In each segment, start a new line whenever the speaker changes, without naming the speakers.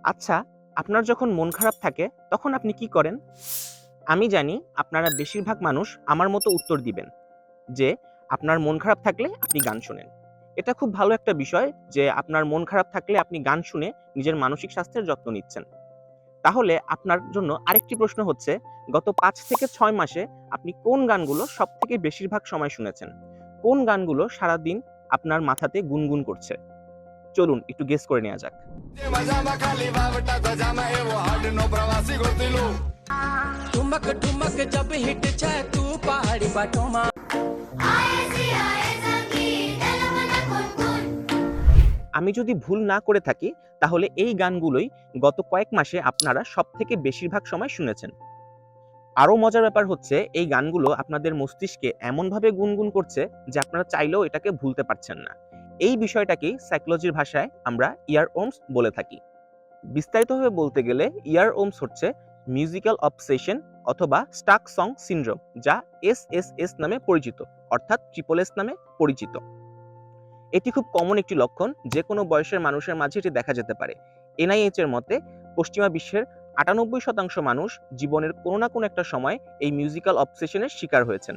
আচ্ছা, আপনার যখন মন খারাপ থাকে তখন আপনি কি করেন? আমি জানি আপনারা বেশিরভাগ মানুষ আমার মতো উত্তর দিবেন যে, আপনার মন খারাপ থাকলে আপনি গান শোনেন। এটা খুব ভালো একটা বিষয় যে আপনার মন খারাপ থাকলে আপনি গান শুনে নিজের মানসিক স্বাস্থ্যের যত্ন নিচ্ছেন। তাহলে আপনার জন্য আরেকটি প্রশ্ন হচ্ছে, গত ৫ থেকে ৬ মাসে আপনি কোন গানগুলো সবথেকে বেশিরভাগ সময় শুনেছেন? কোন গানগুলো সারাদিন আপনার মাথাতে গুনগুন করছে? চলুন একটু গেস করে নেয়া যাক।
मजामा खाली वावटा जामा एवो हाडनो प्रवासी गोतिलो ठुमक ठुमक जब हिट छे तू पहाड़ी बाटोमा
আমি যদি ভুল না করে থাকি, তাহলে এই গানগুলোই গত কয়েক মাসে আপনারা সবথেকে বেশিরভাগ সময় শুনেছেন। আরো মজার ব্যাপার হচ্ছে এই গানগুলো আপনাদের মস্তিষ্কে এমনভাবে গুনগুন করছে যে আপনারা চাইলেও এটাকে ভুলতে পারছেন না। এই বিষয়টাকেই সাইকোলজির ভাষায় আমরা ইয়ারওর্মস বলে থাকি। বিস্তারিতভাবে বলতে গেলে ইয়ারওর্মস হচ্ছে মিউজিক্যাল অবসেশন অথবা স্টাক সং সিনড্রোম, যা এসএসএস নামে পরিচিত, অর্থাৎ ট্রিপল এস নামে পরিচিত। এটি খুব কমন একটি লক্ষণ, যে কোনো বয়সের মানুষের মাঝে এটি দেখা যেতে পারে। এনআইএইচ এর মতে পশ্চিমা বিশ্বের ৯৮% মানুষ জীবনের কোনো না কোনো একটা সময় এই মিউজিক্যাল অবসেশনের শিকার হয়েছেন।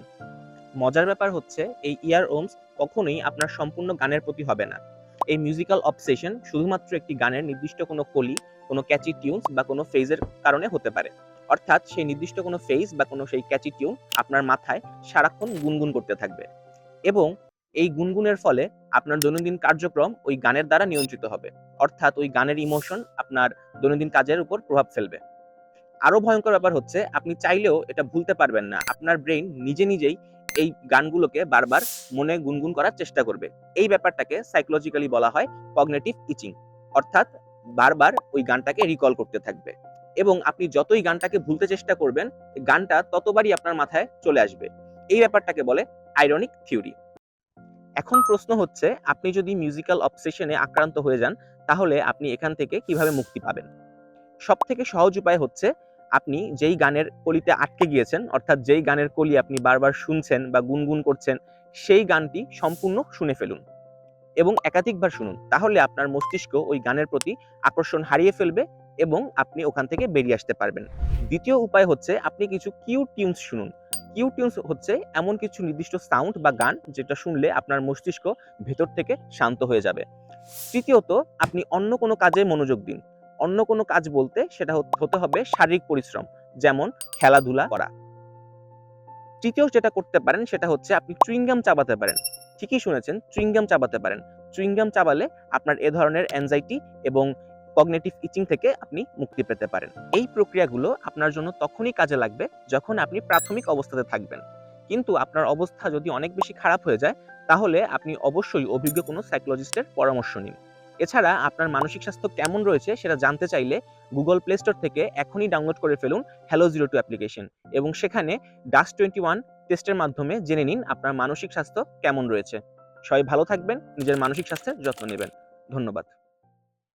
মজার ব্যাপার হচ্ছে এই ইয়ারওর্মস কখনোই আপনার সম্পূর্ণ গানের প্রতি হবে না। এই মিউজিক্যাল অবসেশন শুধুমাত্র একটি গানের নির্দিষ্ট কোনো কলি, কোনো ক্যাচি টিউনস বা কোনো ফেজের কারণে হতে পারে। অর্থাৎ সেই নির্দিষ্ট কোনো ফেজ বা কোনো সেই ক্যাচি টিউন আপনার মাথায় সারাক্ষণ গুনগুন করতে থাকবে এবং এই গুনগুনের ফলে আপনার দৈনন্দিন কার্যক্রম ওই গানের দ্বারা নিয়ন্ত্রিত হবে। অর্থাৎ ওই গানের ইমোশন আপনার দৈনন্দিন কাজের উপর প্রভাব ফেলবে। আরো ভয়ঙ্কর ব্যাপার হচ্ছে আপনি চাইলেও এটা ভুলতে পারবেন না। আপনার ব্রেইন নিজে নিজেই এই গানগুলোকে বারবার মনে গুনগুন করার চেষ্টা করবে। এই ব্যাপারটাকে সাইকোলজিক্যালি বলা হয় কগনিটিভ ইচিং। অর্থাৎ বারবার ওই গানটাকে রিকল করতে থাকবে এবং আপনি যতই গানটাকে ভুলতে চেষ্টা করবেন, গানটা ততবারই আপনার মাথায় চলে আসবে। এই ব্যাপারটাকে বলে আইরনিক থিওরি। এখন প্রশ্ন হচ্ছে, আপনি যদি মিউজিক্যাল অবসেশনে আক্রান্ত হয়ে যান, তাহলে আপনি এখান থেকে কিভাবে মুক্তি পাবেন? সবথেকে সহজ উপায় হচ্ছে, আপনি যেই গানের কলিতে আটকে গিয়েছেন, অর্থাৎ যেই গানের কলি আপনি বারবার শুনছেন বা গুনগুন করছেন, সেই গানটি সম্পূর্ণ শুনে ফেলুন এবং একাধিকবার শুনুন। তাহলে আপনার মস্তিষ্ক ওই গানের প্রতি আকর্ষণ হারিয়ে ফেলবে এবং আপনি ওখান থেকে বেরিয়ে আসতে পারবেন। দ্বিতীয় উপায় হচ্ছে, আপনি কিছু কিউ টিউনস শুনুন। কিউ টিউনস হচ্ছে এমন কিছু নির্দিষ্ট সাউন্ড বা গান যেটা শুনলে আপনার মস্তিষ্ক ভেতর থেকে শান্ত হয়ে যাবে। তৃতীয়ত, আপনি অন্য কোনো কাজে মনোযোগ দিন। অন্য কোনো কাজ বলতে সেটা হতে হবে শারীরিক পরিশ্রম, যেমন খেলাধুলা করা। তৃতীয় যেটা করতে পারেন সেটা হচ্ছে আপনি চুইংগাম চাবাতে পারেন। ঠিকই শুনেছেন, চুইংগাম চাবাতে পারেন। চুইংগাম চাবালে আপনার এ ধরনের অ্যাংজাইটি এবং কগনিটিভ ইচিং থেকে আপনি মুক্তি পেতে পারেন। এই প্রক্রিয়াগুলো আপনার জন্য তখনই কাজে লাগবে যখন আপনি প্রাথমিক অবস্থাতে থাকবেন। কিন্তু আপনার অবস্থা যদি অনেক বেশি খারাপ হয়ে যায়, তাহলে আপনি অবশ্যই অভিজ্ঞ কোনো সাইকোলজিস্টের পরামর্শ নিন। এছাড়া আপনার মানসিক স্বাস্থ্য কেমন রয়েছে সেটা জানতে চাইলে গুগল প্লে স্টোর থেকে এখনই ডাউনলোড করে ফেলুন Hello02 অ্যাপ্লিকেশন এবং সেখানে DAS21 টেস্টের মাধ্যমে জেনে নিন আপনার মানসিক স্বাস্থ্য কেমন রয়েছে। সবাই ভালো থাকবেন, নিজের মানসিক স্বাস্থ্যের যত্ন নেবেন। ধন্যবাদ।